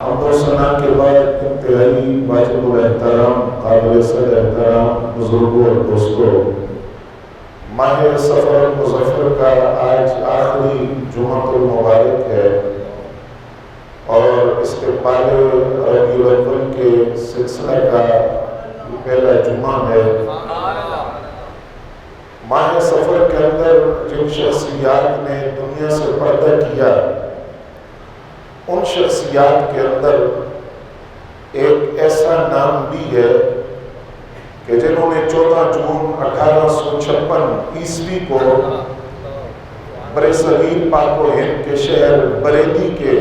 حمد و ثنا کے بعد انتہائی واجب الاحترام قابل صد احترام بزرگوں اور دوستوں، ماہ سفر مظفر کا آج آخری جمعہ المبارک ہے اور استقبال ربیع الاول کے سلسلہ کا پہلا جمعہ ہے۔ ماہ سفر کے اندر جن شخصیات نے دنیا سے پردہ کیا، ان شخصیات کے اندر ایک ایسا نام بھی ہے کہ جنہوں نے 14 جون 1856 عیسوی کو برصغیر پاک و ہند کے شہر بریلی کے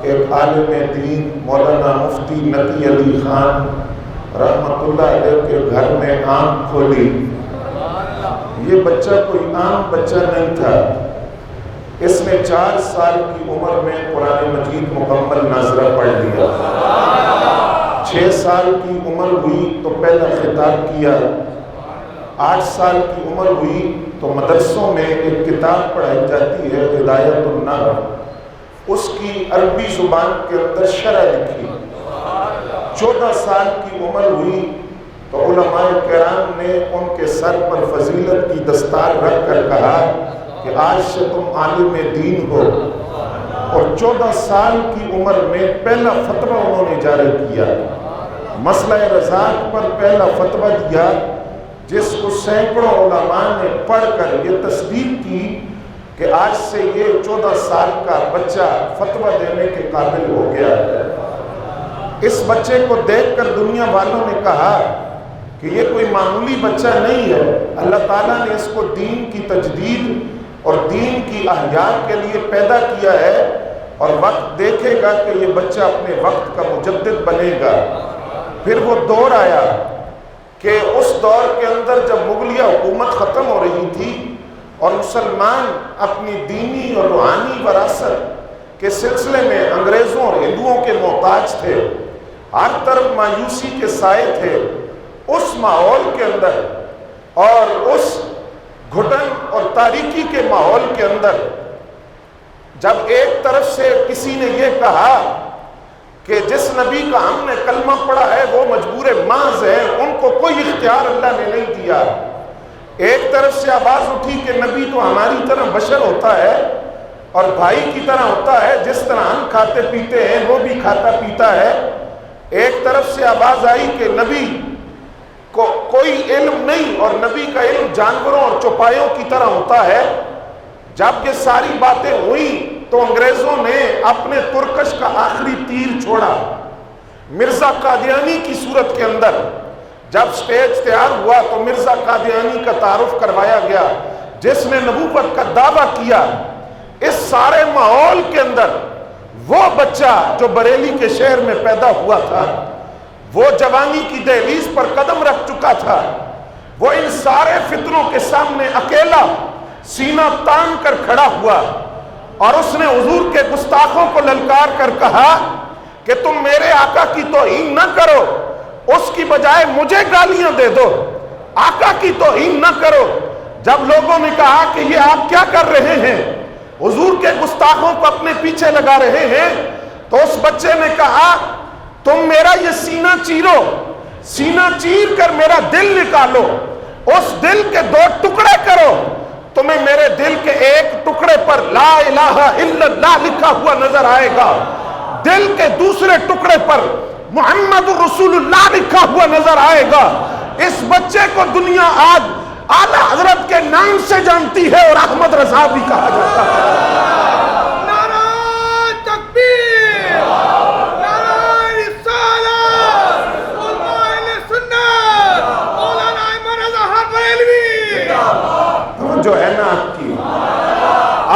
ایک عالم دین مولانا مفتی نقی علی خان رحمۃ اللہ علیہ کے گھر میں آنکھ کھولی۔ یہ بچہ کوئی عام بچہ نہیں تھا، اس نے 4 سال کی عمر میں قرآن مجید مکمل ناظرہ پڑھ لیا۔ 6 سال کی عمر ہوئی تو پہلا خطاب کیا، 8 سال کی عمر ہوئی تو مدرسوں میں ایک کتاب پڑھائی جاتی ہے ہدایت النحو، اس کی عربی زبان کے اندر شرح لکھی۔ 14 سال کی عمر ہوئی تو علماء کرام نے ان کے سر پر فضیلت کی دستار رکھ کر کہا کہ آج سے تم عالم دین ہو، اور 14 سال کی عمر میں پہلا فتویٰ انہوں نے جاری کیا، مسئلہ رضاعت پر پہلا فتویٰ دیا، جس کو سینکڑوں علماء نے پڑھ کر یہ تصدیق کی کہ آج سے یہ 14 سال کا بچہ فتویٰ دینے کے قابل ہو گیا ہے۔ اس بچے کو دیکھ کر دنیا والوں نے کہا کہ یہ کوئی معمولی بچہ نہیں ہے، اللہ تعالیٰ نے اس کو دین کی تجدید اور دین کی احیاء کے لیے پیدا کیا ہے، اور وقت دیکھے گا کہ یہ بچہ اپنے وقت کا مجدد بنے گا۔ پھر وہ دور آیا کہ اس دور کے اندر جب مغلیہ حکومت ختم ہو رہی تھی اور مسلمان اپنی دینی اور روحانی وراثت کے سلسلے میں انگریزوں اور ہندوؤں کے محتاج تھے، ہر طرف مایوسی کے سائے تھے، اس ماحول کے اندر اور اس گھٹن اور تاریکی کے ماحول کے اندر جب ایک طرف سے کسی نے یہ کہا کہ جس نبی کا ہم نے کلمہ پڑھا ہے وہ مجبور محض ہے، ان کو کوئی اختیار اللہ نے نہیں دیا، ایک طرف سے آواز اٹھی کہ نبی تو ہماری طرح بشر ہوتا ہے اور بھائی کی طرح ہوتا ہے، جس طرح ہم کھاتے پیتے ہیں وہ بھی کھاتا پیتا ہے، ایک طرف سے آواز آئی کہ نبی کو کوئی علم نہیں اور نبی کا علم جانوروں اور چوپایوں کی طرح ہوتا ہے۔ جب یہ ساری باتیں ہوئیں تو انگریزوں نے اپنے ترکش کا آخری تیر چھوڑا۔ مرزا قادیانی کی صورت کے اندر جب سٹیج تیار ہوا تو مرزا قادیانی کا تعارف کروایا گیا، جس نے نبوت کا دعویٰ کیا۔ اس سارے ماحول کے اندر وہ بچہ جو بریلی کے شہر میں پیدا ہوا تھا، وہ جوانی کی دہلیز پر قدم رکھ چکا تھا، وہ ان سارے فتنوں کے سامنے اکیلا سینہ تان کر کھڑا ہوا، اور اس نے حضور کے گستاخوں کو للکار کر کہا کہ تم میرے آقا کی توہین نہ کرو، اس کی بجائے مجھے گالیاں دے دو، آقا کی توہین نہ کرو۔ جب لوگوں نے کہا کہ یہ آپ کیا کر رہے ہیں، حضور کے گستاخوں کو اپنے پیچھے لگا رہے ہیں، تو اس بچے نے کہا تم میرا یہ سینہ چیرو، سینہ چیر کر میرا دل نکالو، اس دل کے 2 ٹکڑے کرو، تمہیں میرے دل کے ایک ٹکڑے پر لا الہ الا اللہ لکھا ہوا نظر آئے گا، دل کے دوسرے ٹکڑے پر محمد رسول اللہ لکھا ہوا نظر آئے گا۔ اس بچے کو دنیا آج اعلیٰ حضرت کے نام سے جانتی ہے اور احمد رضا بھی کہا جاتا ہے۔ جو ہے نا آپ کی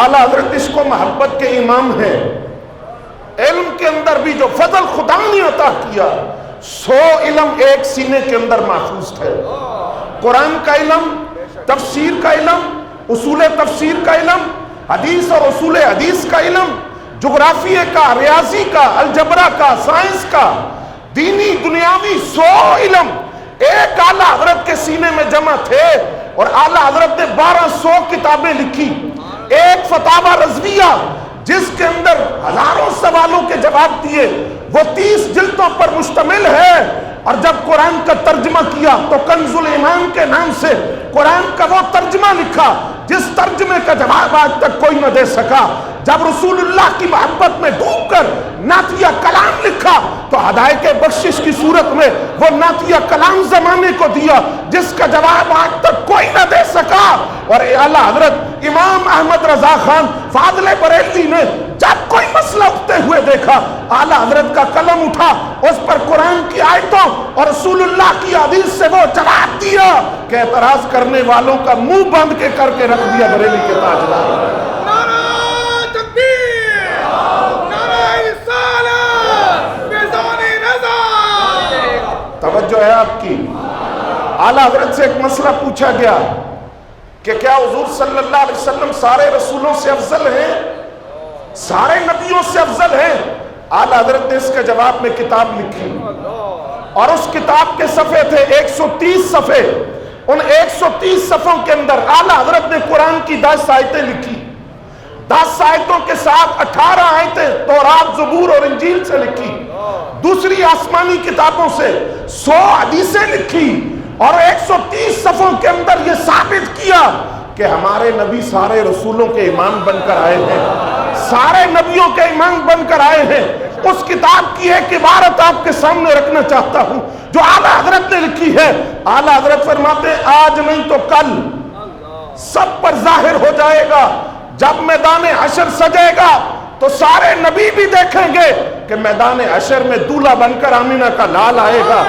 اعلیٰ حضرت عشق و محبت کے امام ہے، علم کے اندر بھی جو فضل خدا نے عطا کیا، 100 علم ایک سینے کے اندر محفوظ تھے۔ قرآن کا علم، تفسیر کا علم، اصول تفسیر کا علم، حدیث اور اصول حدیث کا علم، جغرافیے کا، ریاضی کا، الجبرا کا، سائنس کا، دینی دنیاوی 100 علم ایک اعلیٰ حضرت کے سینے میں جمع تھے، اور اعلیٰ حضرت نے 1200 کتابیں لکھی۔ ایک فتاوی رضویہ جس کے اندر ہزاروں سوالوں کے جواب دیے، وہ 30 جلدوں پر مشتمل ہے۔ اور جب قرآن کا ترجمہ کیا تو کنز الایمان کے نام سے قرآن کا وہ ترجمہ لکھا جس ترجمے کا جواب آج تک کوئی نہ دے سکا۔ جب رسول اللہ کی محبت میں ڈوب کر نعتیہ کلام لکھا تو ہدایت بخشش کی صورت میں وہ نعتیہ کلام زمانے کو دیا جس کا جواب آج تک کوئی نہ دے سکا۔ اور اعلیٰ حضرت امام احمد رضا خان فاضل بریلوی نے جب کوئی مسئلہ اٹھتے ہوئے دیکھا، اعلیٰ حضرت کا قلم اٹھا، اس پر قرآن کی آیتوں اور رسول اللہ کی حدیث سے وہ جواب دیا کہ اعتراض کرنے والوں کا منہ بند کے کر کے رکھ دیا بریلی کے تاجدار۔ توجہ ہے آپ کی؟ اعلیٰ حضرت سے ایک مسئلہ پوچھا گیا کہ کیا حضور صلی اللہ علیہ وسلم سارے رسولوں سے افضل ہیں، سارے نبیوں سے افضل ہیں؟ اعلیٰ حضرت نے اس کے جواب میں کتاب لکھی اور اس کتاب کے صفحے تھے 130 صفحے۔ ان 130 صفحوں کے اندر اعلیٰ حضرت نے قرآن کی 10 آیتیں لکھی، 10 آیتوں کے ساتھ 18 آیتیں تورات، زبور اور انجیل سے لکھی، دوسری آسمانی کتابوں سے 100 حدیثیں لکھی، اور 130 صفحوں کے اندر یہ ثابت کیا کہ ہمارے نبی سارے رسولوں کے امام بن کر آئے ہیں، سارے نبیوں کے امام بن کر آئے ہیں۔ اس کتاب کی ایک عبارت آپ کے سامنے رکھنا چاہتا ہوں جو اعلیٰ حضرت نے لکھی ہے۔ اعلیٰ حضرت فرماتے ہیں آج نہیں تو کل سب پر ظاہر ہو جائے گا، جب میدان حشر سجے گا تو سارے نبی بھی دیکھیں گے کہ میدان حشر میں دولہا بن کر آمینہ کا لال آئے گا۔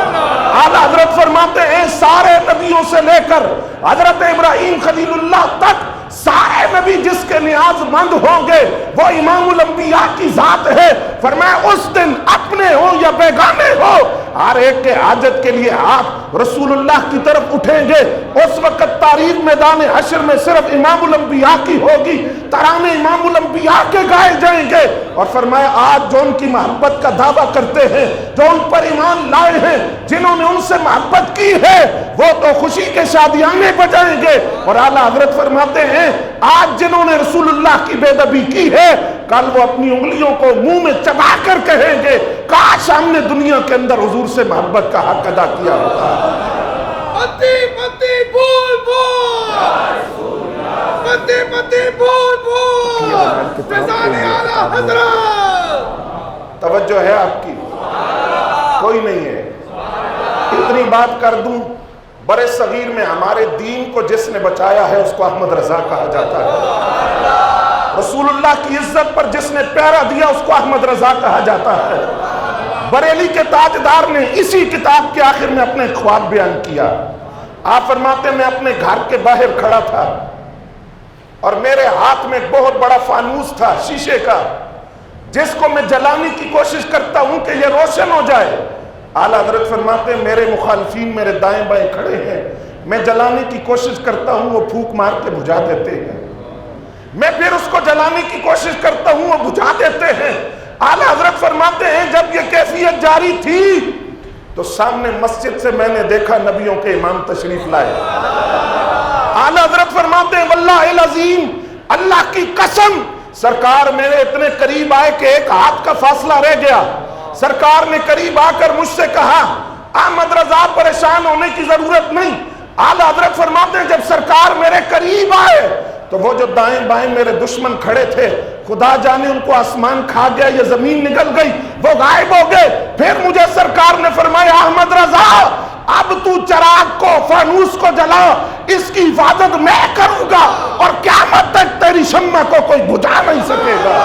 اعلیٰ حضرت فرماتے ہیں سارے نبیوں سے لے کر حضرت ابراہیم خلیل اللہ تک سارے نبی جس کے نیاز مند ہوں گے وہ امام الانبیاء کی ذات ہے۔ فرمایا اس دن اپنے ہو یا بیگانے ہو ہر ایک کے حاجت کے لیے ہاتھ رسول اللہ کی طرف اٹھیں گے۔ اس وقت تاریخ میدان حشر میں صرف امام الانبیاء کی ہوگی، ترانے امام الانبیاء کے گائے جائیں گے۔ اور فرمایا آج جو ان کی محبت کا دعویٰ کرتے ہیں، جو ان پر ایمان لائے ہیں، جنہوں نے ان سے محبت کی ہے، وہ تو خوشی کے شادیانے بجائیں گے۔ اور اعلیٰ حضرت فرماتے ہیں آج جنہوں نے رسول اللہ کی بے ادبی کی ہے، کل وہ اپنی انگلیوں کو منہ میں چبا کر کہیں گے کاش ہم نے دنیا کے اندر حضور سے محبت کا حق ادا کیا ہوتا۔ متی متی بول بول، متی متی بول بول، فیضان اعلیٰ حضرت۔ توجہ ہے آپ کی؟ کوئی نہیں ہے؟ اتنی بات کر دوں، برے صغیر میں ہمارے دین کو جس نے بچایا ہے اس کو احمد رضا کہا جاتا ہے۔ رسول اللہ کی عزت پر جس نے پیرا دیا اس کو احمد رضا کہا جاتا ہے۔ بریلی کے تاجدار نے اسی کتاب کے آخر میں اپنے خواب بیان کیا۔ آپ فرماتے ہیں میں اپنے گھر کے باہر کھڑا تھا اور میرے ہاتھ میں ایک بہت بڑا فانوس تھا شیشے کا، جس کو میں جلانے کی کوشش کرتا ہوں کہ یہ روشن ہو جائے۔ اعلیٰ حضرت فرماتے ہیں میرے مخالفین میرے دائیں بائیں کھڑے ہیں، میں جلانے کی کوشش کرتا ہوں وہ پھونک مار کے بجھا دیتے ہیں، میں پھر اس کو جلانے کی کوشش کرتا ہوں وہ بجھا دیتے ہیں۔ اعلیٰ حضرت فرماتے ہیں جب یہ کیفیت جاری تھی تو سامنے مسجد سے میں نے دیکھا نبیوں کے امام تشریف لائے۔ اعلیٰ حضرت فرماتے ہیں واللہ العظیم، اللہ کی قسم، سرکار میرے اتنے قریب آئے کہ ایک ہاتھ کا فاصلہ رہ گیا۔ سرکار نے قریب آ کر مجھ سے کہا احمد رضا پریشان ہونے کی ضرورت نہیں۔ اعلیٰ حضرت فرماتے ہیں جب سرکار میرے قریب آئے تو وہ جو دائیں بائیں میرے دشمن کھڑے تھے خدا جانے ان کو آسمان کھا گیا یا زمین نگل گئی، وہ غائب ہو گئے۔ پھر مجھے سرکار نے فرمایا احمد رضا اب تو چراغ کو فانوس کو جلا، اس کی حفاظت میں کروں گا اور قیامت تک تیری شمع کو کوئی بجھا نہیں سکے گا۔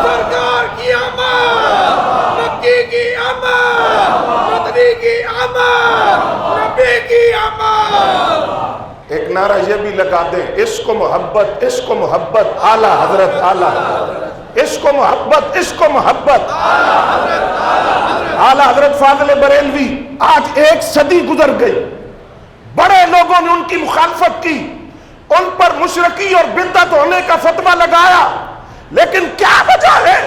سرکار کی آمد، مکی کی آمد، مدنی کی آمد، نبی کی آمد۔ ایک نعرہ یہ بھی لگا دیں عشق و محبت، عشق و محبت اعلیٰ حضرت، اعلیٰ عشق و محبت، عشق و محبت اعلیٰ حضرت فاضل بریلوی۔ آج 1 صدی گزر گئی، بڑے لوگوں نے ان کی مخالفت کی، ان پر مشرکی اور بدعت ہونے کا فتویٰ لگایا، لیکن کیا وجہ ہے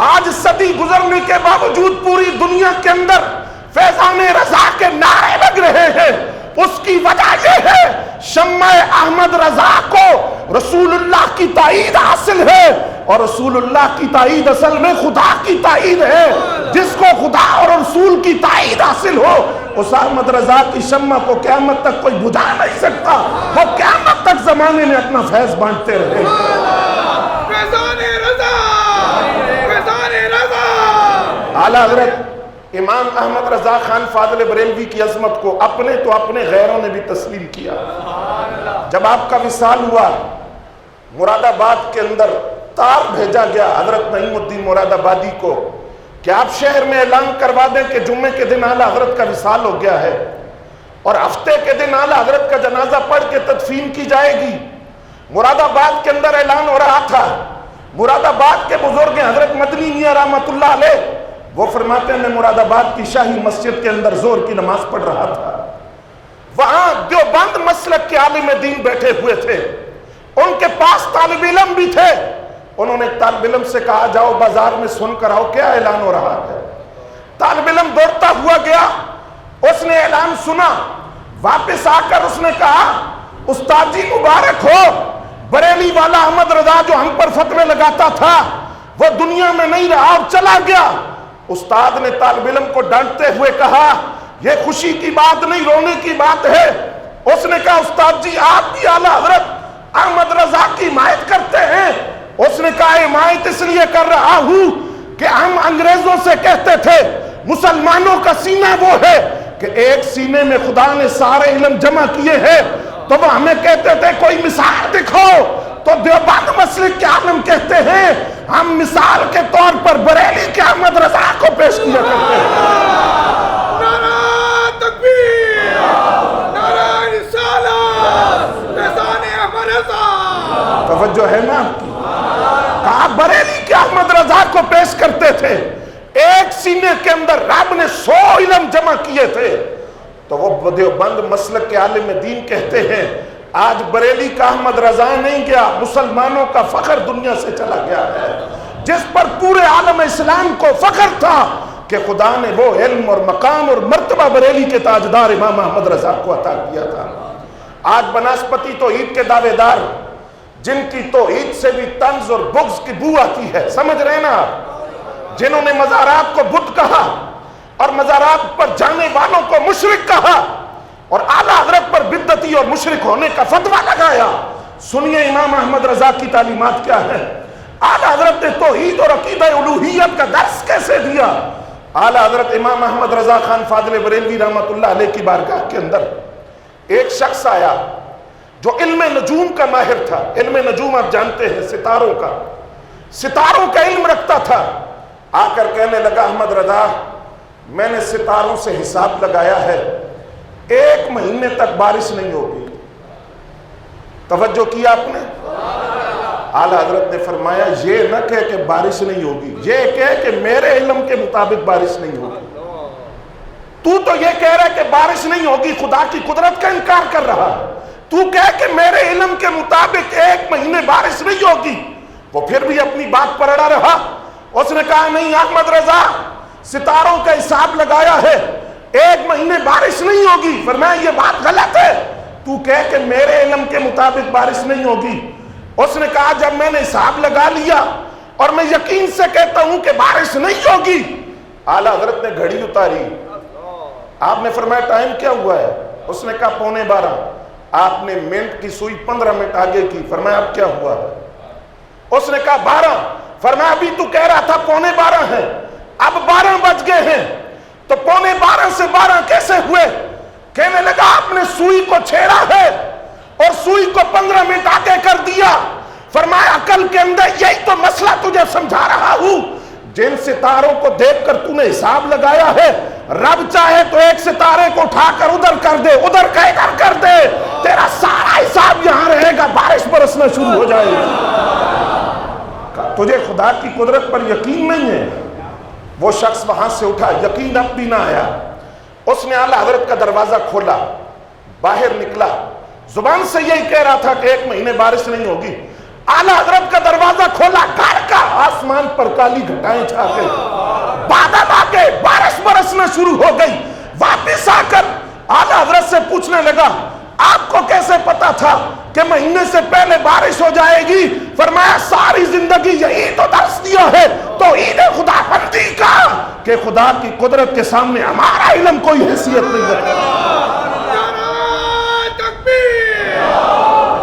آج صدی گزرنے کے باوجود پوری دنیا کے اندر فیضان رضا کے نعرے لگ رہے ہیں؟ اس کی وجہ یہ ہے شمع احمد رضا کو رسول اللہ کی تائید حاصل ہے، اور رسول اللہ کی تائید اصل میں خدا کی تائید ہے۔ جس کو خدا اور رسول کی تائید حاصل ہو، اس احمد رضا کی شمع کو قیامت تک کوئی بجھا نہیں سکتا، وہ قیامت تک زمانے میں اپنا فیض بانٹتے رہے۔ فیضان رضا، فیضان رضا۔ اعلیٰ حضرت امام احمد رضا خان فاضل بریلوی کی عظمت کو اپنے تو اپنے غیروں نے بھی تسلیم کیا۔ جب آپ کا وصال ہوا، مراد آباد کے اندر تار بھیجا گیا حضرت نعیم الدین مراد آبادی کو کہ آپ شہر میں اعلان کروا دیں کہ جمعے کے دن اعلیٰ حضرت کا وصال ہو گیا ہے، اور ہفتے کے دن اعلیٰ حضرت کا جنازہ پڑھ کے تدفین کی جائے گی۔ مراد آباد کے اندر اعلان ہو رہا تھا۔ مراد آباد کے بزرگ حضرت مدنی میاں رحمۃ اللہ علیہ، وہ فرماتے ہیں میں مراد آباد کی شاہی مسجد کے اندر زور کی نماز پڑھ رہا تھا، وہاں دیوبند مسلک کے عالم دین بیٹھے ہوئے تھے، ان کے پاس طالب علم بھی تھے۔ انہوں نے طالب علم سے کہا جاؤ بازار میں سن کر آؤ کیا اعلان ہو رہا ہے۔ طالب علم دوڑتا ہوا گیا، اس نے اعلان سنا، واپس آ کر اس نے کہا استاد جی مبارک ہو، بریلی والا احمد رضا جو ہم پر فتوے لگاتا تھا وہ دنیا میں نہیں رہا اور چلا گیا۔ استاد نے طالب علم کو ڈانٹتے ہوئے کہا یہ خوشی کی بات نہیں، رونے کی بات ہے۔ اس نے کہا استاد جی آپ بھی اعلیٰ حضرت احمد رضا کی حمایت کرتے ہیں؟ اس نے کہا حمایت اس لیے کر رہا ہوں کہ ہم انگریزوں سے کہتے تھے مسلمانوں کا سینہ وہ ہے کہ ایک سینے میں خدا نے سارے علم جمع کیے ہیں، تو وہ ہمیں کہتے تھے کوئی مثال دکھاؤ، تو دیوبند مسلک کے عالم کہتے ہیں ہم مثال کے طور پر بریلی کے احمد رضا کو پیش کیا کرتے ہیں۔ نعرہ تکبیر، نعرہ رسالت، فیضان احمد رضا۔ توجہ ہے نا؟ کہا بریلی کے احمد رضا کو پیش کرتے تھے، ایک سینے کے اندر رب نے 100 علم جمع کیے تھے۔ تو وہ دیوبند مسلک کے عالم دین کہتے ہیں آج بریلی کا احمد رضا نہیں گیا، مسلمانوں کا فخر دنیا سے چلا گیا ہے، جس پر پورے عالم اسلام کو فخر تھا کہ خدا نے وہ علم اور مقام اور مرتبہ بریلی کے تاجدار امام احمد رضا کو عطا کیا تھا۔ آج بناسپتی توحید کے دعوے دار جن کی توحید سے بھی طنز اور بغض کی بو آتی ہے، سمجھ رہے نا آپ، جنہوں نے مزارات کو بت کہا اور مزارات پر جانے والوں کو مشرک کہا اور اعلیٰ حضرت پر بدعتی اور مشرک ہونے کا فتویٰ لگایا، سنیے امام احمد رضا کی تعلیمات کیا ہے۔ اعلیٰ حضرت نے توحید اور عقیدہ الوہیت کا درس کیسے دیا۔ اعلیٰ حضرت امام احمد رضا خان فاضل بریلوی رحمۃ اللہ علیہ کی بارگاہ کے اندر ایک شخص آیا جو علم نجوم کا ماہر تھا۔ علم نجوم آپ جانتے ہیں، ستاروں کا علم رکھتا تھا۔ آ کر کہنے لگا احمد رضا میں نے ستاروں سے حساب لگایا ہے، 1 مہینے تک بارش نہیں ہوگی۔ توجہ کیا آپ نے؟ اعلیٰ حضرت نے فرمایا یہ نہ کہے کہ بارش نہیں ہوگی، یہ کہے کہ میرے علم کے مطابق بارش نہیں ہوگی۔ تو یہ کہہ رہا ہے کہ بارش نہیں ہوگی، خدا کی قدرت کا انکار کر رہا ہے۔ تو کہے کہ میرے علم کے مطابق 1 مہینے بارش نہیں ہوگی۔ وہ پھر بھی اپنی بات پر اڑا رہا۔ اس نے کہا نہیں احمد رضا ستاروں کا حساب لگایا ہے، 1 مہینے بارش نہیں ہوگی۔ فرمایا یہ بات غلط ہے، تو کہے کہ میرے علم کے مطابق بارش نہیں ہوگی۔ اس نے کہا جب میں نے حساب لگا لیا اور میں یقین سے کہتا ہوں کہ بارش نہیں ہوگی۔ اعلیٰ حضرت نے گھڑی اتاری، آپ نے فرمایا ٹائم کیا ہوا ہے؟ اس نے کہا 11:15۔ آپ نے منٹ کی سوئی 15 منٹ آگے کی، فرمایا اب کیا ہوا ہے؟ اس نے کہا 12۔ فرمایا ابھی تو کہہ رہا تھا 11:15 ہے، اب 12 بج گئے ہیں، تو 11:15 سے 12 کیسے ہوئے؟ کہنے لگا آپ نے سوئی کو چھیڑا ہے اور سوئی کو 15 منٹ آگے کر دیا۔ فرمایا عقل کے اندر یہی تو مسئلہ تجھے سمجھا رہا ہوں، جن ستاروں کو دیکھ کر تو نے حساب لگایا ہے، رب چاہے تو ایک ستارے کو اٹھا کر ادھر کر دے، ادھر کہہ کر دے، تیرا سارا حساب یہاں رہے گا، بارش برسنا شروع ہو جائے گی۔ تجھے خدا کی قدرت پر یقین نہیں ہے؟ وہ شخص وہاں سے اٹھا، یقین اب بھی نہ آیا۔ اس نے اعلیٰ حضرت کا دروازہ کھولا، باہر نکلا، زبان سے یہی کہہ رہا تھا کہ 1 مہینے بارش نہیں ہوگی۔ اعلیٰ حضرت کا دروازہ کھولا، گھر کا آسمان پر کالی گھٹائیں چھا گئی، بادل آ گئے، بارش برسنا شروع ہو گئی۔ واپس آ کر اعلیٰ حضرت سے پوچھنے لگا آپ کو کیسے پتا تھا؟ کہ مہینے سے پہلے بارش ہو جائے گی، فرمایا ساری زندگی یہی تو درس دیا ہے توحید خدا بندی کا کہ خدا کی قدرت کے سامنے ہمارا علم کوئی حیثیت نہیں رکھتا۔ نعرہ تکبیر،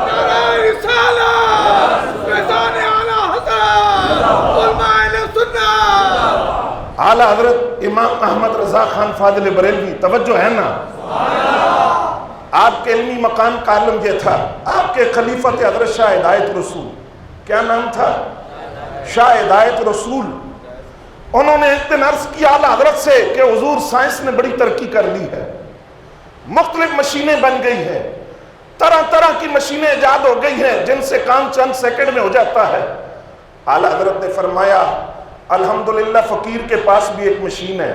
نعرہ رسالت، فیضان اعلیٰ حضرت علماء اہل سنت۔ اعلیٰ حضرت امام احمد رضا خان فاضل بریلوی، توجہ ہے نا، آپ کے علمی مقام کا عالم یہ تھا، آپ کے خلیفت حضرت شاہ ہدایت رسول، کیا نام تھا؟ شاہ ہدایت رسول، انہوں نے ایک دن عرض کیا اعلیٰ حضرت سے کہ حضور سائنس نے بڑی ترقی کر لی ہے، مختلف مشینیں بن گئی ہیں، طرح طرح کی مشینیں ایجاد ہو گئی ہیں جن سے کام چند سیکنڈ میں ہو جاتا ہے۔ اعلیٰ حضرت نے فرمایا الحمدللہ فقیر کے پاس بھی ایک مشین ہے۔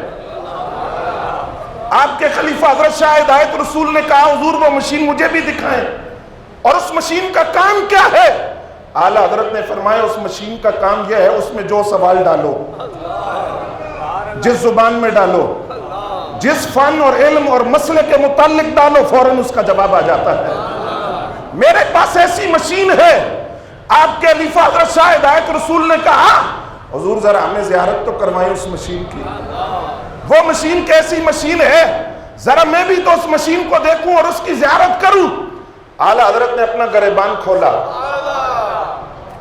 آپ کے خلیفہ حضرت شاہ ہدایت رسول نے کہا حضور وہ مشین مجھے بھی دکھائیں، اور اس مشین کا کام کیا ہے؟ اعلیٰ حضرت نے فرمایا اس مشین کا کام یہ ہے، اس میں جو سوال ڈالو، جس زبان میں ڈالو، جس فن اور علم اور مسئلے کے متعلق ڈالو، فوراً اس کا جواب آ جاتا ہے۔ میرے پاس ایسی مشین ہے۔ آپ کے خلیفہ حضرت شاہ ہدایت رسول نے کہا حضور ذرا ہمیں زیارت تو کروائیں اس مشین کی۔ وہ مشین کیسی مشین ہے، ذرا میں بھی تو اس مشین کو دیکھوں اور اس کی زیارت کروں۔ اعلیٰ حضرت نے اپنا گریبان کھولا،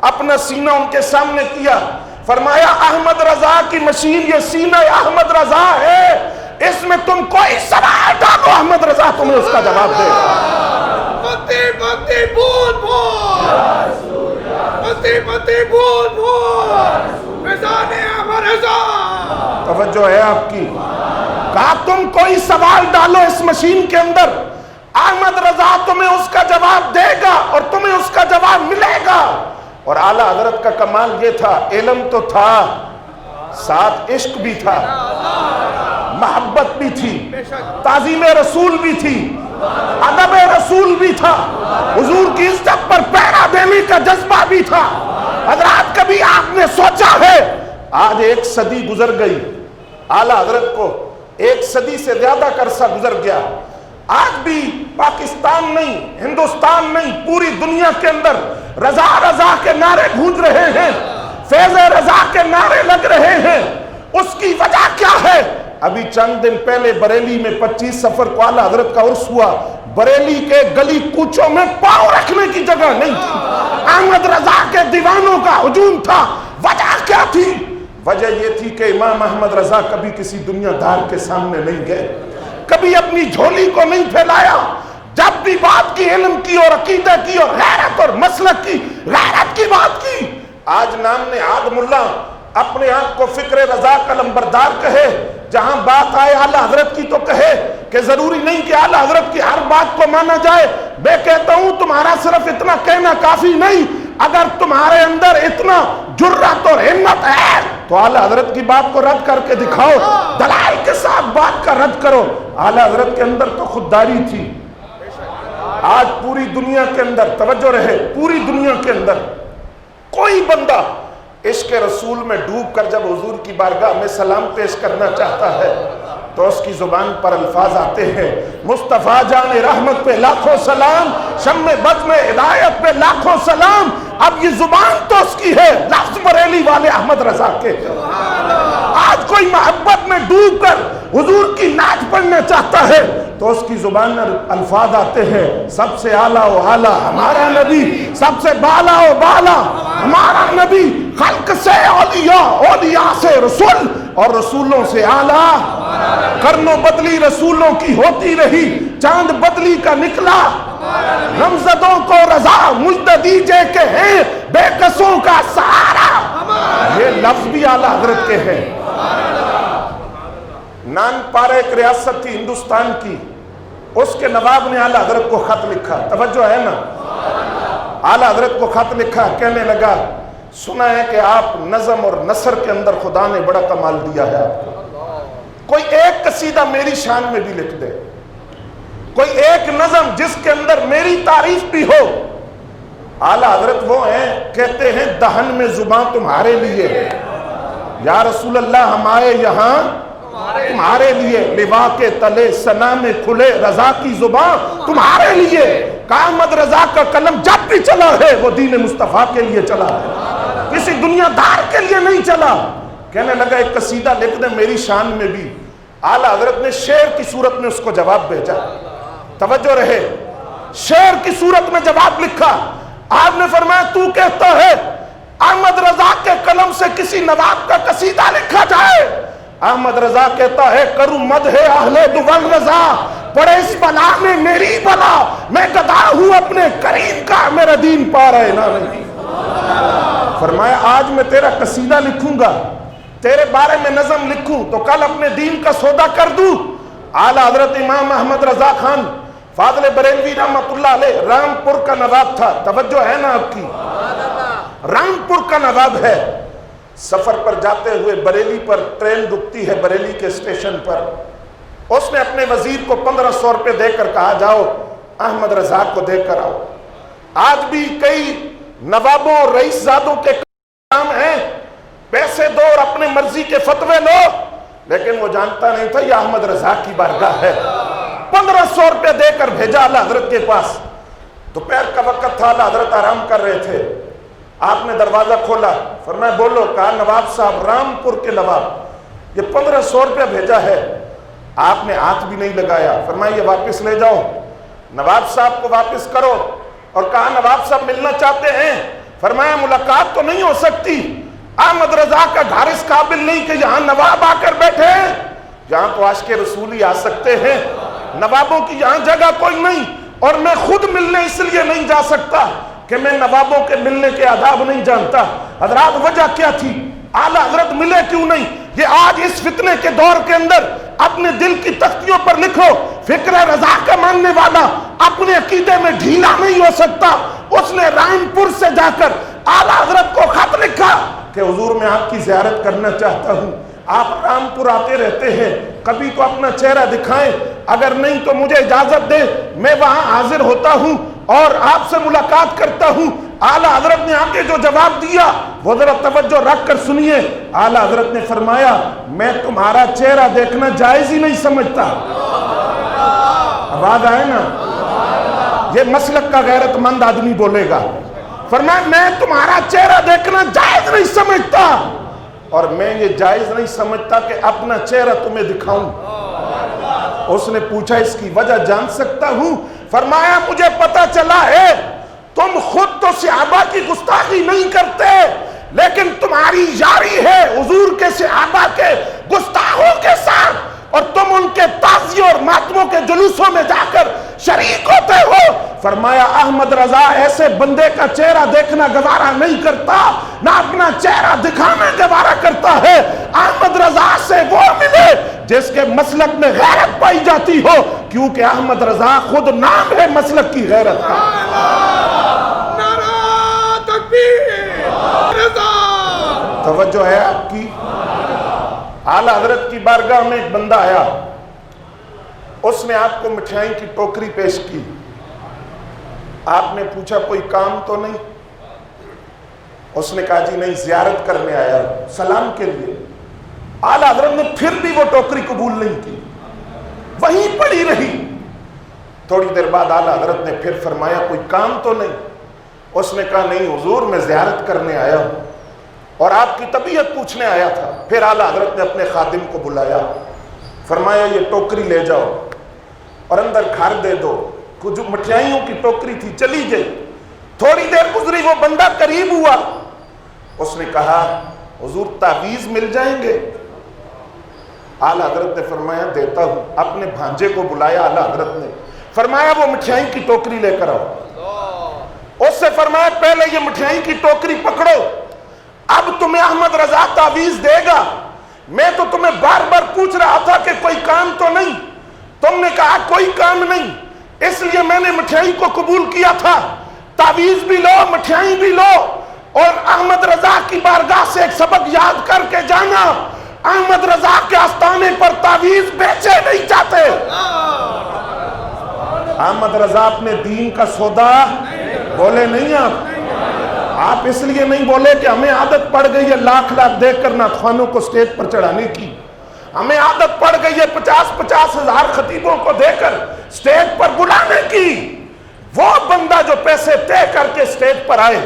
اپنا سینہ ان کے سامنے کیا، فرمایا احمد رضا کی مشین یہ سینہ احمد رضا ہے، اس میں تم کوئی سوال ڈالو احمد رضا تمہیں اس کا جواب دے گا۔ متی متی بول بول، متی متی بول بول، فیضان احمد رضا۔ توجہ ہے آپ کی؟ کہا تم کوئی سوال ڈالو اس مشین کے اندر، احمد رضا تمہیں اس کا جواب دے گا اور تمہیں اس کا جواب ملے گا۔ اور اعلیٰ حضرت کا کمال یہ تھا، علم تو تھا، ساتھ عشق بھی تھا، محبت بھی تھی، تعظیم رسول بھی تھی، ادب رسول بھی تھا، حضور کی عزت پر پہرا دینے کا جذبہ بھی تھا۔ حضرات کبھی آپ نے سوچا ہے آج 1 صدی گزر گئی، اعلیٰ حضرت کو 1 صدی سے زیادہ عرصہ گزر گیا، آج بھی پاکستان نہیں، ہندوستان نہیں، پوری دنیا کے اندر رضا رضا کے نعرے گونج رہے ہیں، فیض رضا کے نعرے لگ رہے ہیں۔ اس کی وجہ کیا ہے؟ ابھی چند دن پہلے بریلی میں 25 سفر کو اعلیٰ حضرت کا عرس ہوا، بریلی کے گلی کوچوں میں پاؤں رکھنے کی جگہ نہیں تھی، احمد رضا کے دیوانوں کا ہجوم تھا۔ وجہ کیا تھی؟ وجہ یہ تھی کہ امام احمد رضا کبھی کسی دنیا دار کے سامنے نہیں گئے، کبھی اپنی جھولی کو نہیں پھیلایا، جب بھی بات کی علم کی اور عقیدہ کی اور غیرت اور مسلک کی، غیرت کی بات کی۔ آج نام نہاد ملا اپنے آپ کو فکر رضا کا لمبردار کہے، جہاں بات آئے اعلیٰ حضرت کی تو کہے کہ ضروری نہیں کہ اعلیٰ حضرت کی ہر بات کو مانا جائے۔ میں کہتا ہوں تمہارا صرف اتنا کہنا کافی نہیں، اگر تمہارے اندر اتنا جرأت اور ہمت ہے تو اعلیٰ حضرت کی بات کو رد کر کے دکھاؤ، دلائل کے ساتھ بات کا رد کرو۔ اعلیٰ حضرت کے اندر تو خودداری تھی۔ آج پوری دنیا کے اندر، توجہ رہے، پوری دنیا کے اندر کوئی بندہ عشق رسول میں ڈوب کر جب حضور کی بارگاہ میں سلام پیش کرنا چاہتا ہے تو اس کی زبان پر الفاظ آتے ہیں، مصطفیٰ جان رحمت پہ لاکھوں سلام، شم بزم ہدایت پہ لاکھوں سلام۔ اب یہ زبان تو اس کی ہے، لفظ بریلی والے احمد رضا کے۔ آج کوئی محبت میں ڈوب کر حضور کی نعت پڑھنا چاہتا ہے تو اس کی زبان میں الفاظ آتے ہیں، سب سے اعلیٰ و اعلیٰ ہمارا نبی، سب سے بالا و بالا ہمارا نبی، خلق سے اولیاء، اولیاء سے رسول اور رسولوں سے اعلیٰ۔ کرنوں بدلی رسولوں کی ہوتی رہی، چاند بدلی کا نکلا، رمزدوں کو رضا مجد دیجے کہ ہیں بے کسوں کا سہارا۔ یہ لفظ بھی اعلیٰ حضرت کے ہیں۔ نان پارہ ایک ریاست تھی ہندوستان کی، اس کے نواب نے اعلیٰ حضرت کو خط لکھا، توجہ ہے نا، اعلیٰ حضرت کو خط لکھا، کہنے لگا سنا ہے کہ آپ نظم اور نثر کے اندر خدا نے بڑا کمال دیا ہے آپ کو، کوئی ایک قصیدہ میری شان میں بھی لکھ دے، کوئی ایک نظم جس کے اندر میری تعریف بھی ہو۔ اعلیٰ حضرت وہ ہیں، کہتے ہیں دہن میں زباں تمہارے لیے، یا رسول اللہ ہم آئے یہاں تمہارے لیے، لوا کے تلے سنا میں کھلے رضا کی زباں تمہارے لیے، کہ احمد رضا کا قلم جب بھی چلا ہے وہ دین مصطفیٰ کے لیے چلا ہے، کسی دنیا دار کے لیے نہیں چلا۔ کہنے لگا ایک قصیدہ لکھ دیں میری شان میں بھی۔ اعلیٰ حضرت نے شعر کی صورت میں اس کو جواب بھیجا، توجہ رہے، شعر کی صورت میں جواب لکھا۔ آپ نے فرمایا تو کہتا ہے احمد رضا کے قلم سے کسی نواب کا قصیدہ لکھا جائے؟ احمد رضا کہتا ہے کروں مدح اہل دول رضا، پڑے اس بلا میں میری بلا، میں گدا ہوں اپنے کریم کا، میرا دین پا رہے نہ نہیں۔ فرمایا آج میں تیرا قصیدہ لکھوں گا، تیرے بارے میں نظم لکھوں تو کل اپنے دین کا سودا کر دوں۔ اعلیٰ حضرت امام احمد رضا خان فاضل بریلوی رحمت اللہ علیہ رامپور کا نواب تھا، توجہ ہے نا آپ کی، رامپور کا نواب ہے۔ سفر پر جاتے ہوئے بریلی پر ٹرین رکتی ہے، بریلی کے اسٹیشن پر، اس نے اپنے وزیر کو 1500 روپے دے کر کہا جاؤ احمد رضا کو دے کر آؤ۔ آج بھی کئی نوابوں اور رئیس زادوں کے کام ہیں پیسے دو اور اپنے مرضی کے فتوے لو، لیکن وہ جانتا نہیں تھا یہ احمد رضا کی بارگاہ ہے۔ 1500 روپے دے کر بھیجا اعلیٰ حضرت کے پاس۔ دوپہر کا وقت تھا، اعلیٰ حضرت آرام کر رہے تھے۔ آپ نے دروازہ کھولا، فرمایا بولو۔ کہا نواب صاحب، رامپور کے نواب، یہ 1500 روپے بھیجا ہے۔ آپ نے ہاتھ بھی نہیں لگایا، فرمایا یہ واپس لے جاؤ، نواب صاحب کو واپس کرو۔ اور کہا نواب صاحب ملنا چاہتے ہیں؟ فرمایا ملاقات تو نہیں ہو سکتی، احمد رضا کا گھر اس قابل نہیں کہ یہاں نواب آ کر بیٹھے، یہاں تو عاشق رسول ہی آ سکتے ہیں، نوابوں کی یہاں جگہ کوئی نہیں، اور میں خود ملنے اس لیے نہیں جا سکتا کہ میں نوابوں کے ملنے کے آداب نہیں جانتا۔ حضرات وجہ کیا تھی؟ اعلیٰ حضرت ملے کیوں نہیں؟ یہ آج اس فتنے کے دور کے اندر اپنے دل کی تختیوں پر لکھو، فکر رضا کا ماننے والا اپنے عقیدے میں ڈھیلا نہیں ہو سکتا۔ اس نے رامپور سے جا کر اعلیٰ حضرت کو خط لکھا کہ حضور میں آپ کی زیارت کرنا چاہتا ہوں، آپ رامپور آتے رہتے ہیں، کبھی تو اپنا چہرہ دکھائیں، اگر نہیں تو مجھے اجازت دے، میں وہاں حاضر ہوتا ہوں اور آپ سے ملاقات کرتا ہوں۔ اعلیٰ حضرت نے آگے جو جواب دیا وہ ذرا توجہ رکھ کر سنیے۔ اعلیٰ حضرت نے فرمایا میں تمہارا چہرہ دیکھنا جائز ہی نہیں سمجھتا۔ آواز آئے نا؟ یہ مسلک کا غیرت مند آدمی بولے گا۔ فرمایا میں تمہارا چہرہ دیکھنا جائز نہیں سمجھتا، اور میں یہ جائز نہیں سمجھتا کہ اپنا چہرہ تمہیں دکھاؤں۔ اس نے پوچھا اس کی وجہ جان سکتا ہوں؟ فرمایا مجھے پتا چلا ہے تم خود تو صحابہ کی گستاخی نہیں کرتے، لیکن تمہاری یاری ہے حضور کے صحابہ کے گستاخوں کے ساتھ، اور تم ان کے تعزیوں اور ماتموں کے جلوسوں میں جا کر شریک ہوتے ہو۔ فرمایا احمد رضا ایسے بندے کا چہرہ دیکھنا گوارا نہیں کرتا، نہ اپنا چہرہ دکھانا گوارا کرتا ہے۔ احمد رضا سے وہ ملے جس کے مسلک میں غیرت پائی جاتی ہو، کیونکہ احمد رضا خود نام ہے مسلک کی غیرت کا۔ نعرہ تکبیر، رضا۔ توجہ ہے آپ کی؟ اعلیٰ حضرت کی بارگاہ میں ایک بندہ آیا، اس نے آپ کو مٹھائی کی ٹوکری پیش کی۔ آپ نے پوچھا کوئی کام تو نہیں؟ اس نے کہا جی نہیں، زیارت کرنے آیا سلام کے لیے۔ اعلیٰ حضرت نے پھر بھی وہ ٹوکری قبول نہیں کی، وہیں پڑی رہی۔ تھوڑی دیر بعد اعلیٰ حضرت نے پھر فرمایا کوئی کام تو نہیں؟ اس نے کہا نہیں حضور میں زیارت کرنے آیا ہوں اور آپ کی طبیعت پوچھنے آیا تھا۔ پھر اعلیٰ حضرت نے اپنے خادم کو بلایا، فرمایا یہ ٹوکری لے جاؤ اور اندر گھر دے دو۔ کچھ مٹھائیوں کی ٹوکری تھی، چلی گئی۔ تھوڑی دیر گزری، وہ بندہ قریب ہوا، اس نے کہا حضور تعویذ مل جائیں گے؟ اعلیٰ حضرت نے فرمایا دیتا ہوں۔ اپنے بھانجے کو بلایا اعلیٰ حضرت نے، فرمایا وہ مٹھائی کی ٹوکری لے کر آؤ۔ اس سے فرمایا پہلے یہ مٹھائی کی ٹوکری پکڑو، اب تمہیں احمد رضا تعویذ دے گا۔ میں تو تمہیں بار بار پوچھ رہا تھا کہ کوئی کام تو نہیں، تم نے کہا کوئی کام نہیں، اس لیے میں نے مٹھائی کو قبول کیا تھا۔ تعویذ بھی لو، مٹھائی بھی لو، اور احمد رضا کی بارگاہ سے ایک سبق یاد کر کے جانا، احمد رضا کے آستانے پر تعویذ بیچے نہیں جاتے۔ احمد رضا اپنے دین کا سودا بولے نہیں آپ اس لیے نہیں بولے کہ ہمیں عادت پڑ گئی ہے لاکھ لاکھ دیکھ کر نعتخوانوں کو سٹیج پر چڑھانے کی، ہمیں عادت پڑ گئی ہے 50-50 ہزار خطیبوں کو دے کر سٹیج پر بلانے کی۔ وہ بندہ جو پیسے طے کر کے اسٹیج پر آئے،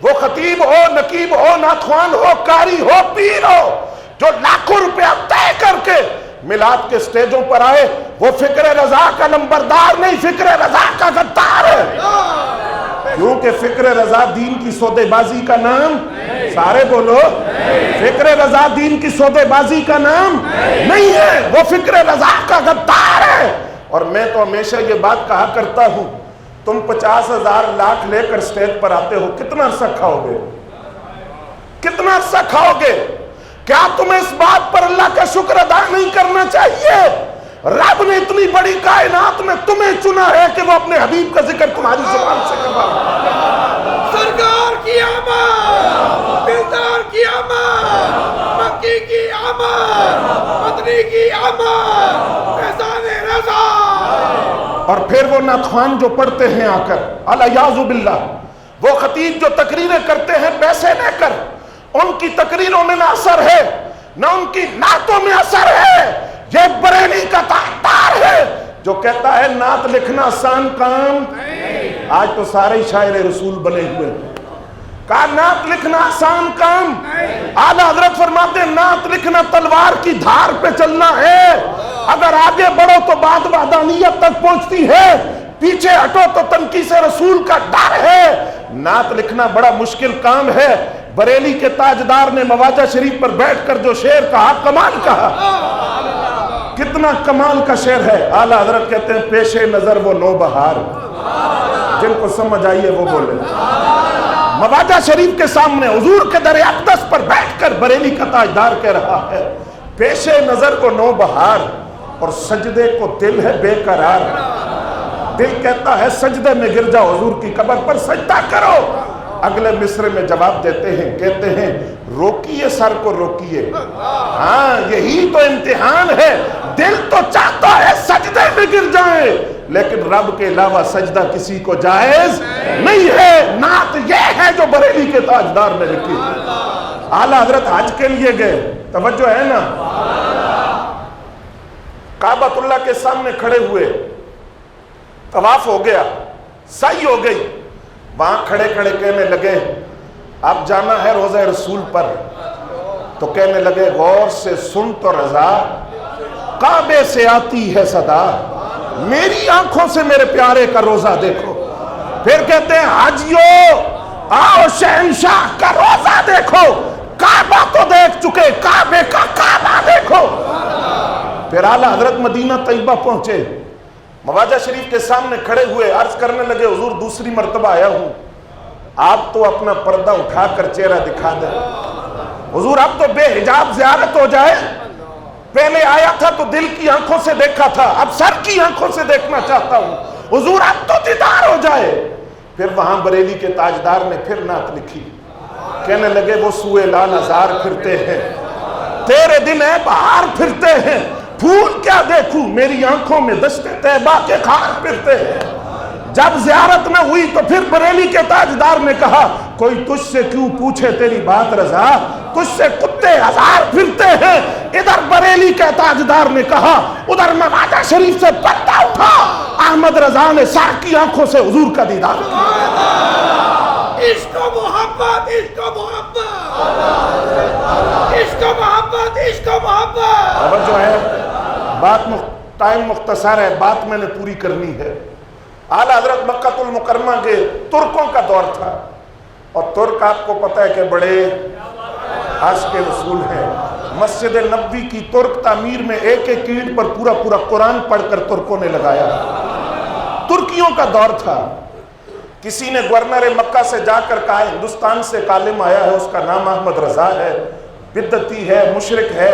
وہ خطیب ہو، نقیب ہو، ناتخوان ہو، قاری ہو، پیر ہو، جو لاکھوں روپیہ طے کر کے میلاد کے سٹیجوں پر آئے، وہ فکر رضا کا نمبردار نہیں، فکر رضا کا غدار ہے۔ کیونکہ فکر رضا دین کی سودے بازی کا نام، سارے بولو، فکر رضا دین کی سودے بازی کا نام نہیں ہے، وہ فکر رضا کا غدار ہے۔ اور میں تو ہمیشہ یہ بات کہا کرتا ہوں، تم 50,000 لاکھ لے کر سٹیج پر آتے ہو، کتنا عرصہ کھاؤ گے؟ کتنا عرصہ کھاؤ گے؟ کیا تمہیں اس بات پر اللہ کا شکر ادا نہیں کرنا چاہیے؟ رب نے اتنی بڑی کائنات میں تمہیں چنا ہے کہ وہ اپنے حبیب کا ذکر تمہاری زبان سے کروا۔ سرکار کی آمد، دلدار کی آمد، مکی کی آمد، مدنی کی آمد، احسان رضا۔ اور پھر وہ ناتخوان جو پڑھتے ہیں آ کر، الیاذ باللہ، وہ خطیب جو تقریریں کرتے ہیں پیسے لے کر، ان کی تقریروں میں نہ اثر ہے نہ ان کی نعتوں میں اثر ہے۔ یہ بریلی کا تاجدار ہے جو کہتا ہے نعت لکھنا آسان کام، آج تو سارے شاعر رسول بنے ہوئے ہیں، کہا نعت لکھنا آسان کام۔ اعلیٰ حضرت فرماتے ہیں نعت لکھنا تلوار کی دھار پہ چلنا ہے، اگر آگے بڑھو تو بات وحدانیت تک پہنچتی ہے، پیچھے ہٹو تو تنقیص رسول کا ڈر ہے۔ نعت لکھنا بڑا مشکل کام ہے۔ بریلی کے تاجدار نے مواجہ شریف پر بیٹھ کر جو شعر کہا، کمال کہا، کتنا کمال کا شعر ہے۔ اعلیٰ حضرت کہتے ہیں پیش نظر وہ نوبہار، جن کو سمجھ آئیے وہ بولے۔ مواجہ شریف کے سامنے حضور کے در اقدس پر بیٹھ کر بریلی کا تاجدار کہہ رہا ہے پیش نظر کو نوبہار، اور سجدے کو دل ہے بے قرار۔ دل کہتا ہے سجدے میں گر جاؤ، حضور کی قبر پر سجدہ کرو۔ اگلے مصرے میں جواب دیتے ہیں، کہتے ہیں روکیے سر کو روکیے، ہاں یہی تو امتحان ہے، دل تو چاہتا ہے سجدے میں گر جائیں، لیکن رب کے علاوہ سجدہ کسی کو جائز نہیں ہے۔ نعت یہ ہے جو بریلی کے تاجدار نے لکھی۔ اعلیٰ حضرت حج کے لیے گئے، توجہ ہے نا، کعبۃ اللہ کے سامنے کھڑے ہوئے، طواف ہو گیا، سعی ہو گئی، وہاں کھڑے کھڑے کہنے لگے اب جانا ہے روضہ رسول پر، تو کہنے لگے غور سے سن تو رضا، کعبے سے آتی ہے صدا، میری آنکھوں سے میرے پیارے کا روضہ دیکھو۔ پھر کہتے ہیں حاجیو آؤ شہنشاہ کا روضہ دیکھو، کعبہ تو دیکھ چکے، کعبے کا کعبہ دیکھو۔ پھر اعلیٰ حضرت مدینہ طیبہ پہنچے، مواجہ شریف کے سامنے کھڑے ہوئے، عرض کرنے لگے حضور دوسری مرتبہ آیا ہوں، آپ تو اپنا پردہ اٹھا کر چہرہ دکھا دیں، حضور اب تو بے حجاب زیارت ہو جائے، پہلے آیا تھا تو دل کی آنکھوں سے دیکھا تھا، اب سر کی آنکھوں سے دیکھنا چاہتا ہوں، حضور اب تو دیدار ہو جائے۔ پھر وہاں بریلی کے تاجدار نے پھر نعت لکھی، کہنے لگے وہ سوئے لال ہزار پھرتے ہیں، تیرے دن ہے بہار پھرتے ہیں، پھول کیا دیکھوں میری آنکھوں میں دشت طیبہ کے خار پھرتے ہیں۔ جب زیارت نہ ہوئی تو پھر بریلی کے تاجدار نے کہا کوئی تجھ سے کیوں پوچھے تیری بات رضا، تجھ سے کتے ہزار پھرتے ہیں۔ ادھر بریلی کے تاجدار نے کہا، ادھر مواجہ شریف سے پردہ اٹھا، احمد رضا نے سر کی آنکھوں سے حضور کا دیدار کیا۔ عشق و محبت، عشق و محبت، عشق و محبت، عشق و محبت۔ اب جو ہے بات ٹائم مختصر ہے، بات میں نے پوری کرنی ہے۔ اعلیٰ حضرت مکہ المکرمہ کے ترکوں کا دور تھا، اور ترک آپ کو پتہ ہے کہ بڑے عاشق رسول ہیں۔ مسجد نبوی کی ترک تعمیر میں ایک ایک اینٹ پر پورا پورا قرآن پڑھ کر ترکوں نے لگایا۔ ترکیوں کا دور تھا۔ کسی نے گورنر مکہ سے جا کر کہا ہندوستان سے کالم آیا ہے، اس کا نام احمد رضا ہے، بدعتی ہے، مشرک ہے،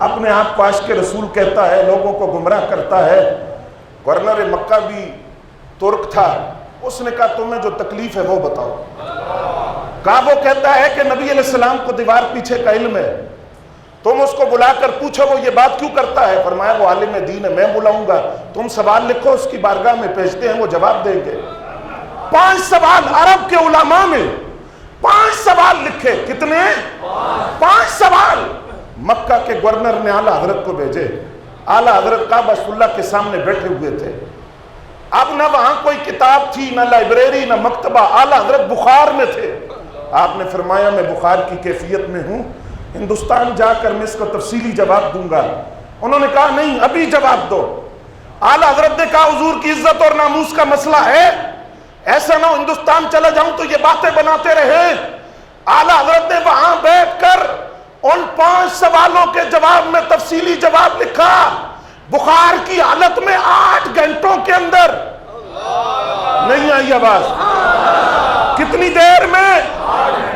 اپنے آپ کو عاشق رسول کہتا ہے، لوگوں کو گمراہ کرتا ہے۔ گورنر مکہ بھی ترک تھا، اس نے کہا تمہیں جو تکلیف ہے وہ بتاؤ۔ کہا وہ کہتا ہے کہ نبی علیہ السلام کو دیوار پیچھے کا علم ہے، تم اس کو بلا کر پوچھو وہ یہ بات کیوں کرتا ہے۔ فرمایا وہ عالم دین ہے، میں بلاؤں گا، تم سوال لکھو، اس کی بارگاہ میں بھیجتے ہیں، وہ جواب دیں گے۔ 5 سوال عرب کے علماء نے 5 سوال لکھے، کتنے؟ 5 سوال مکہ کے گورنر نے اعلیٰ حضرت کو بھیجے۔ اعلیٰ حضرت کعبہ اللہ کے سامنے بیٹھے ہوئے تھے، اب نہ وہاں کوئی کتاب تھی، نہ لائبریری، نہ مکتبہ، اعلیٰ حضرت بخار میں تھے۔ آپ نے فرمایا میں بخار کی کیفیت میں ہوں، ہندوستان جا کر میں اس کا تفصیلی جواب دوں گا۔ انہوں نے کہا نہیں، ابھی جواب دو۔ اعلیٰ حضرت نے کہا حضور کی عزت اور ناموس کا مسئلہ ہے، ایسا نہ ہو ہندوستان چلا جاؤں تو یہ باتیں بناتے رہے۔ اعلیٰ حضرت نے وہاں بیٹھ کر ان 5 سوالوں کے جواب میں تفصیلی جواب لکھا۔ بخار کی حالت میں 8 گھنٹوں کے اندر، نہیں آئی آواز، کتنی دیر میں؟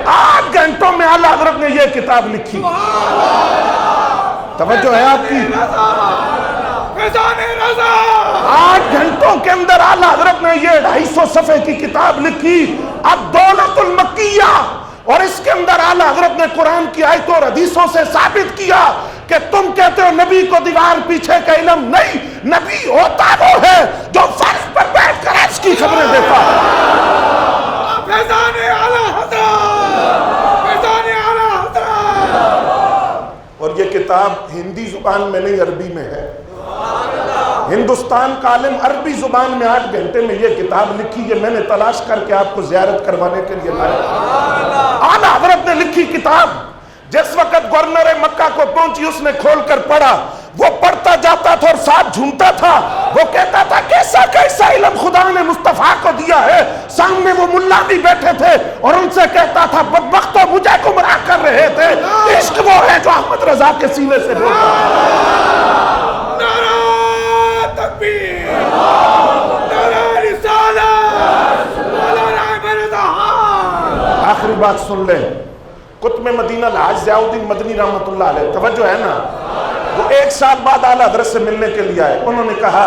8 گھنٹوں میں اعلیٰ حضرت نے یہ کتاب لکھی۔ توجہ ہے آپ کی؟ 8 گھنٹوں کے اندر اعلیٰ حضرت نے یہ 250 صفحے کی کتاب لکھی، الدولۃ المکیہ۔ اور اس کے اندر اعلیٰ حضرت نے قرآن کی آیتوں اور حدیثوں سے ثابت کیا کہ تم کہتے ہو نبی کو دیوار پیچھے کا علم نہیں، نبی ہوتا وہ ہے جو فرش پر بیٹھ کر عرش کی خبریں دیتا ہے۔ فیضان اعلیٰ حضرت، فیضان اعلیٰ حضرت۔ اور یہ کتاب ہندی زبان میں نہیں، عربی میں ہے۔ ہندوستان کا عالم عربی زبان میں 8 گھنٹے میں یہ کتاب لکھی، یہ میں نے تلاش کر کے آپ کو زیارت کروانے کے لیے لایا۔ اعلیٰ حضرت نے لکھی کتاب، جس وقت گورنر مکہ کو پہنچی اس نے کھول کر پڑھا، وہ پڑھتا جاتا تھا اور ساتھ جھومتا تھا۔ وہ کہتا تھا کیسا کیسا علم خدا نے مصطفیٰ کو دیا ہے۔ سامنے وہ ملا بھی بیٹھے تھے اور ان سے کہتا تھا بدبختو مجھے گمراہ کر رہے تھے، عشق وہ ہے جو احمد رضا کے سینے سے بولتا ہے۔ آخری بات سن لیں، قطب مدینہ الحاج ضیاء الدین مدنی رحمۃ اللہ علیہ، توجہ ہے نا، وہ 1 سال بعد اعلیٰ حضرت سے ملنے کے لیے آئے۔ انہوں نے کہا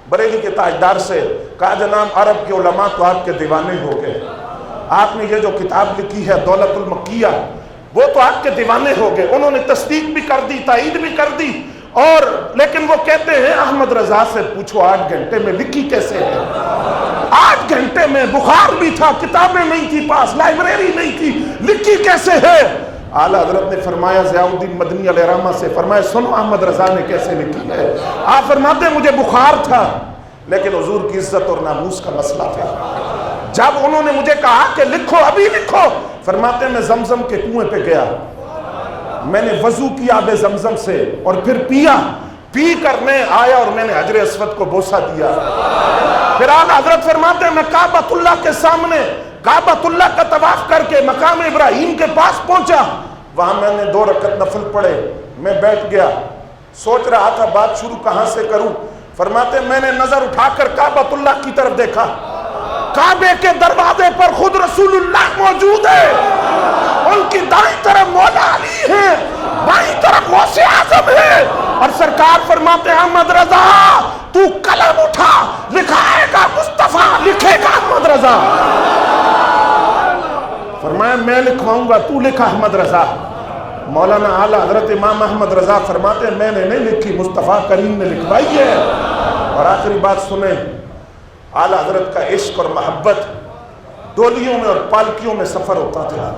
بریلی کے تاجدار سے، کہا جناب عرب کے علماء تو آپ کے دیوانے ہو گئے، آپ نے یہ جو کتاب لکھی ہے دولۃ المکیہ، وہ تو آپ کے دیوانے ہو گئے۔ انہوں نے تصدیق بھی کر دی، تائید بھی کر دی، اور لیکن وہ کہتے ہیں احمد رضا سے پوچھو 8 گھنٹے میں لکھی کیسے ہے۔ 8 گھنٹے میں بخار بھی تھا، کتابیں نہیں تھی پاس، لائبریری نہیں تھی، لکھی کیسے ہے؟ اعلیٰ حضرت نے فرمایا ضیاء الدین مدنی علیہ رحمہ سے، فرمایا سنو احمد رضا نے کیسے لکھی ہے۔ آپ فرماتے ہیں مجھے بخار تھا، لیکن حضور کی عزت اور ناموس کا مسئلہ تھا۔ جب انہوں نے مجھے کہا کہ لکھو، ابھی لکھو، فرماتے ہیں میں زمزم کے کنویں پہ گیا، میں نے وضو کیا آب زمزم سے اور پھر پیا، پی کر میں آیا اور میں نے حجر اسود کو بوسہ دیا۔ پھر اعلیٰ حضرت فرماتے ہیں میں کعبۃ اللہ کے سامنے کعبۃ اللہ کا طواف کر کے مقام ابراہیم کے پاس پہنچا، وہاں میں نے 2 رکعت نفل پڑھے، میں بیٹھ گیا، سوچ رہا تھا بات شروع کہاں سے کروں۔ فرماتے ہیں میں نے نظر اٹھا کر کعبۃ اللہ کی طرف دیکھا، کعبے کے دروازے پر خود رسول اللہ موجود ہے، ان کی دائیں طرف مولا علی ہے، بائیں طرف غوث اعظم ہے، اور سرکار فرماتے ہیں احمد رضا تو قلم اٹھا، لکھائے گا مصطفیٰ، لکھے گا احمد رضا۔ فرمایا میں لکھواؤں گا، تو لکھا احمد رضا۔ مولانا اعلیٰ حضرت امام احمد رضا فرماتے ہیں میں نے نہیں لکھی، مصطفیٰ کریم نے لکھوائی ہے۔ اور آخری بات سنیں، اعلیٰ حضرت کا عشق اور محبت، ڈولیوں میں اور پالکیوں میں سفر ہوتا تھا۔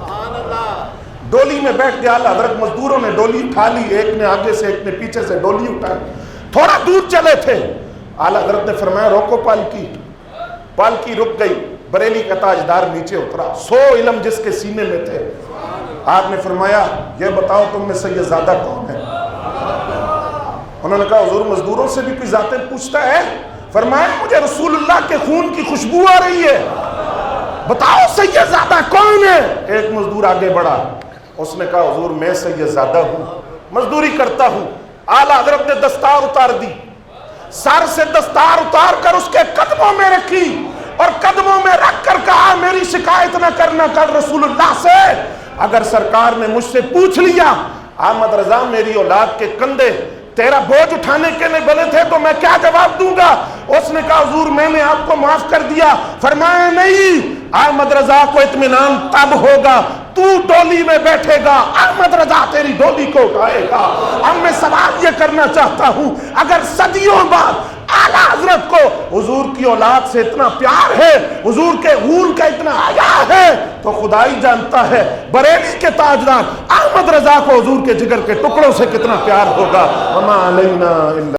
ڈولی میں بیٹھ کے اعلیٰ حضرت، مزدوروں نے ڈولی اٹھا لی، ایک نے آگے سے ایک نے پیچھے سے ڈولی اٹھائی، تھوڑا دور چلے تھے، اعلیٰ حضرت نے فرمایا روکو پالکی، پالکی رک گئی، بریلی کا تاجدار نیچے اترا، 100 علم جس کے سینے میں تھے۔ آپ نے فرمایا یہ بتاؤ تم میں سید زادہ کون ہے؟ انہوں نے کہا حضور مزدوروں سے بھی کوئی ذاتیں پوچھتا ہے؟ فرمایا مجھے رسول اللہ کے خون کی خوشبو آ رہی ہے، بتاؤ سید زادہ کون ہے؟ ایک مزدور آگے بڑھا، اس نے کہا حضور میں سید زادہ ہوں، مزدوری کرتا ہوں۔ اعلیٰ حضرت نے دستار اتار دی، سر سے دستار اتار کر اس کے قدموں میں رکھی اور قدموں میں رکھ کر کہا میری شکایت نہ کرنا کل رسول اللہ سے، اگر سرکار نے مجھ سے پوچھ لیا احمد رضا میری اولاد کے کندھے تیرا بوجھ اٹھانے کے لیے بنے تھے تو میں کیا جواب دوں گا؟ اس نے کہا حضور میں نے آپ کو معاف کر دیا۔ فرمایا نہیں، احمد رضا کو اطمینان تب ہوگا تو ڈولی میں بیٹھے گا، احمد رضا تیری ڈولی کو اٹھائے گا۔ اب میں سوال یہ کرنا چاہتا ہوں، اگر صدیوں بعد اعلیٰ حضرت کو حضور کی اولاد سے اتنا پیار ہے، حضور کے خون کا اتنا حیا ہے، تو خدا ہی جانتا ہے بریلی کے تاجدار احمد رضا کو حضور کے جگر کے ٹکڑوں سے کتنا پیار ہوگا۔ وما علینا الا